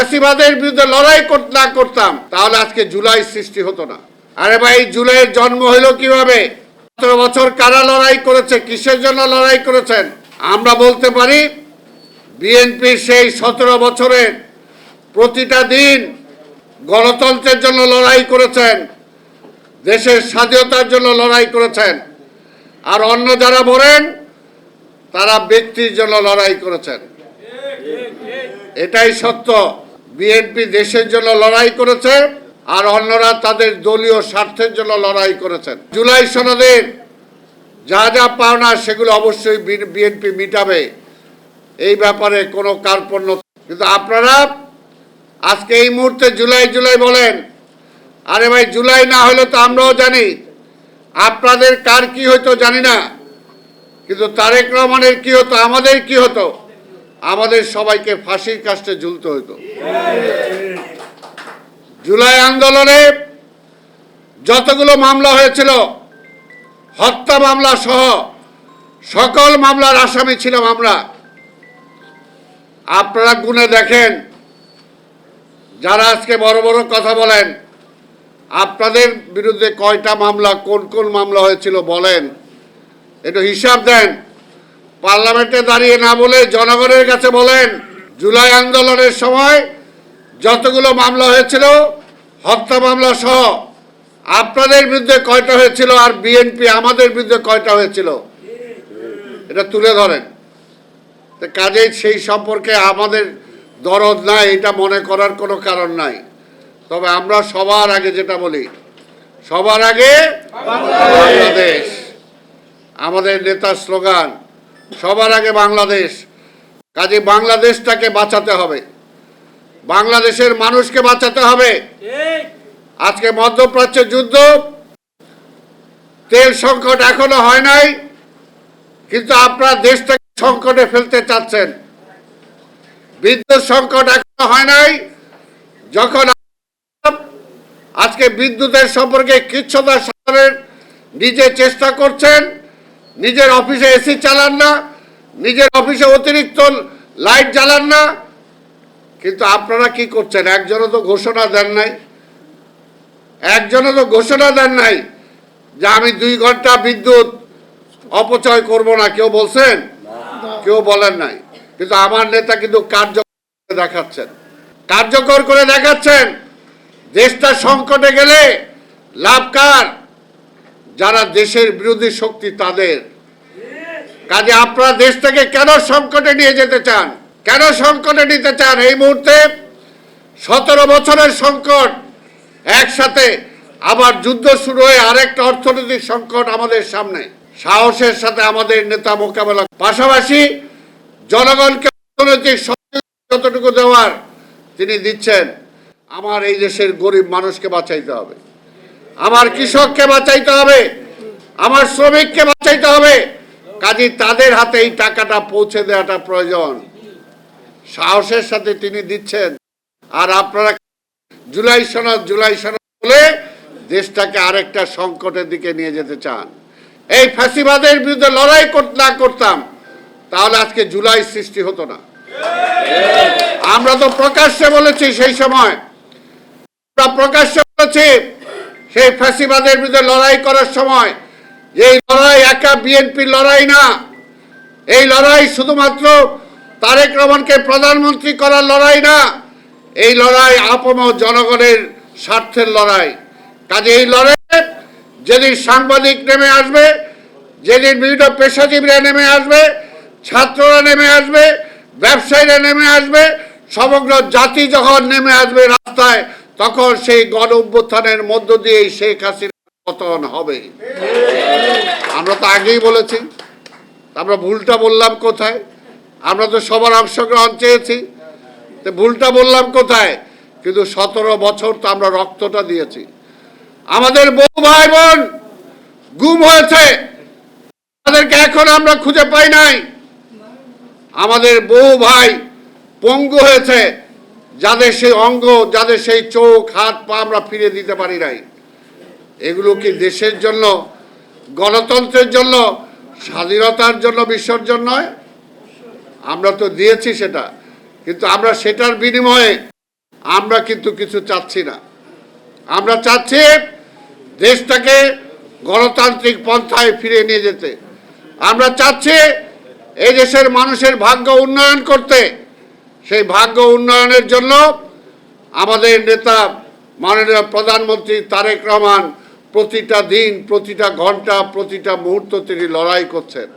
ফ্যাসিবাদের বিরুদ্ধে লড়াই না করতাম তাহলে আজকে জুলাই সৃষ্টি হতো না। আরে ভাই, জুলাইয়ের জন্ম হলো কিভাবে? 17 বছর কারা লড়াই করেছে, কিসের জন্য লড়াই করেছেন? আমরা বলতে পারি বিএনপির সেই 17 বছরের প্রতিটা দিন গণতন্ত্রের জন্য লড়াই করেছেন, দেশের স্বাধীনতার জন্য লড়াই করেছেন। আর অন্য যারা বলেন তারা ব্যক্তির জন্য লড়াই করেছেন। এটাই সত্য। বিএনপি দেশের জন্য লড়াই করেছে, আর অন্যরা তাদের দলীয় স্বার্থের জন্য লড়াই করেছেন। জুলাই সনদের যা যা পাওনা সেগুলো অবশ্যই বিএনপি মিটাবে, এই ব্যাপারে কোনো কার্পণ্য। কিন্তু আপনারা আজকে এই মুহূর্তে জুলাই জুলাই বলেন। আরে ভাই, জুলাই না হলে তো আমরাও জানি, আপনাদের কার কি হতো জানি না, কিন্তু তারেক রহমানের কি হতো, আমাদের কি হতো? আমাদের সবাইকে ফাঁসির কাস্টে ঝুলতে হতো। জুলাই আন্দোলনে যতগুলো মামলা হয়েছিল, হত্যা মামলা সহ সকল মামলার আসামি ছিলাম আমরা। আপনারা গুনে দেখেন, যারা আজকে বড় বড় কথা বলেন, আপনাদের বিরুদ্ধে কয়টা মামলা, কোন কোন মামলা হয়েছিল বলেন, একটু হিসাব দেন। পার্লামেন্টে দাঁড়িয়ে না বলে জনগণের কাছে বলেন, জুলাই আন্দোলনের সময় যতগুলো মামলা হয়েছিল, হত্যা মামলা সহ, আপনাদের বিরুদ্ধে কয়টা হয়েছিল, আর বিএনপি আমাদের বিরুদ্ধে কয়টা হয়েছিল, এটা তুলে ধরেন। কাজেই সেই সম্পর্কে আমাদের দরদ নাই, এটা মনে করার কোনো কারণ নাই। তবে আমরা সবার আগে যেটা বলি, সবার আগে বাংলাদেশ। আমাদের নেতার স্লোগান সবার আগে বাংলাদেশ। কাজে বাংলাদেশটাকে বাঁচাতে হবে, বাংলাদেশের মানুষকে বাঁচাতে হবে। আজকে মধ্যপ্রাচ্যের যুদ্ধ, তেল সংকট এখনো হয় নাই, কিন্তু আপনারা দেশটাকে সংকটে ফেলতে চাচ্ছেন। বিদ্যুৎ সংকট এখনো হয় নাই, যখন আজকে বিদ্যুতের সম্পর্কে কিচ্ছুতা সাধারণ নিজে চেষ্টা করছেন, নিজের অফিসে এসি চালান না, নিজের অফিসে অতিরিক্ত লাইট জ্বালান না, কিন্তু আপনারা কি করছেন? একজনও তো ঘোষণা দেন নাই, একজনও তো ঘোষণা দেন নাই যে আমি 2 ঘন্টা বিদ্যুৎ অপচয় করব না। কেউ বলছেন? কেউ বলেন নাই। কিন্তু আমার নেতা কিন্তু কার্যকর করে দেখাচ্ছেন, কার্যকর করে দেখাচ্ছেন। দেশটা সংকটে গেলে লাভ কার? যারা দেশের বিরোধী শক্তি তাদের। কাজে আপনারা দেশটাকে কেন সংকটে নিয়ে যেতে চান? কেন সংকটে নিতে চান? এই মুহূর্তে 17 বছরের সংকট, একসাথে আবার যুদ্ধ শুরু হয়ে আরেকটা অর্থনৈতিক সংকট আমাদের সামনে। সাহসের সাথে আমাদের নেতা মোকাবেলা, পাশাপাশি জনগণকে অর্থনৈতিক যতটুকু দেওয়ার তিনি দিচ্ছেন। আমার এই দেশের গরিব মানুষকে বাঁচাইতে হবে, আমার কৃষককে বাঁচাইতে হবে, আমার শ্রমিককে বাঁচাইতে হবে। কাজে তাদের হাতে এই টাকাটা পৌঁছে দেওয়াটা প্রয়োজন। সাহসের সাথে তিনি দিচ্ছেন। আর আপনারা জুলাই সনদ বলে দেশটাকে আরেকটা সংকটের দিকে নিয়ে যেতে চান। এই ফ্যাসিবাদের বিরুদ্ধে লড়াই না করতাম তাহলে আজকে জুলাই সৃষ্টি হতো না। আমরা তো প্রকাশ্যে বলেছি, সেই সময় আমরা প্রকাশ্যে বলেছি, সেই ফ্যাসিবাদের বিরুদ্ধে লড়াই করার সময়, এই লড়াই একা বিএনপির লড়াই না, এই লড়াই শুধুমাত্র তারেক রহমানকে প্রধানমন্ত্রী করার লড়াই না, এই লড়াই আপামর জনগণের স্বার্থের লড়াই। কাজে এই লড়াইয়ে যেদিন সাংবাদিক নেমে আসবে, যেদিন বিভিন্ন পেশাজীবীরা নেমে আসবে, ছাত্ররা নেমে আসবে, ব্যবসায়ীরা নেমে আসবে, সমগ্র জাতি যখন নেমে আসবে রাস্তায়, তখন সেই গণ অভ্যুত্থানের মধ্য দিয়ে শেখ হাসিনার পতন হবে। আমরা তো আগেই বলেছি, আমরা ভুলটা বললাম কোথায়? আমরা তো সবার অংশগ্রহণ চেয়েছি, তো ভুলটা বললাম কোথায়? কিন্তু 17 বছর তো আমরা রক্তটা দিয়েছি। আমাদের বহু ভাই বোন গুম হয়েছে, তাদেরকে এখন আমরা খুঁজে পাই নাই। আমাদের বহু ভাই পঙ্গু হয়েছে, যাদের সেই অঙ্গ, যাদের সেই চোখ, হাত, পা আমরা ফিরে দিতে পারি নাই। এগুলো কি দেশের জন্য, গণতন্ত্রের জন্য, স্বাধীনতার জন্য বিসর্জন নয়? আমরা তো দিয়েছি সেটা, কিন্তু আমরা সেটার বিনিময়ে আমরা কিন্তু কিছু চাচ্ছি না। আমরা চাচ্ছি দেশটাকে গণতান্ত্রিক পন্থায় ফিরিয়ে নিয়ে যেতে। আমরা চাচ্ছি এই দেশের মানুষের ভাগ্য উন্নয়ন করতে। সেই ভাগ্য উন্নয়নের জন্য আমাদের নেতা মাননীয় প্রধানমন্ত্রী তারেক রহমান প্রতিটা দিন, প্রতিটা ঘন্টা, প্রতিটা মুহূর্ত তিনি লড়াই করছেন।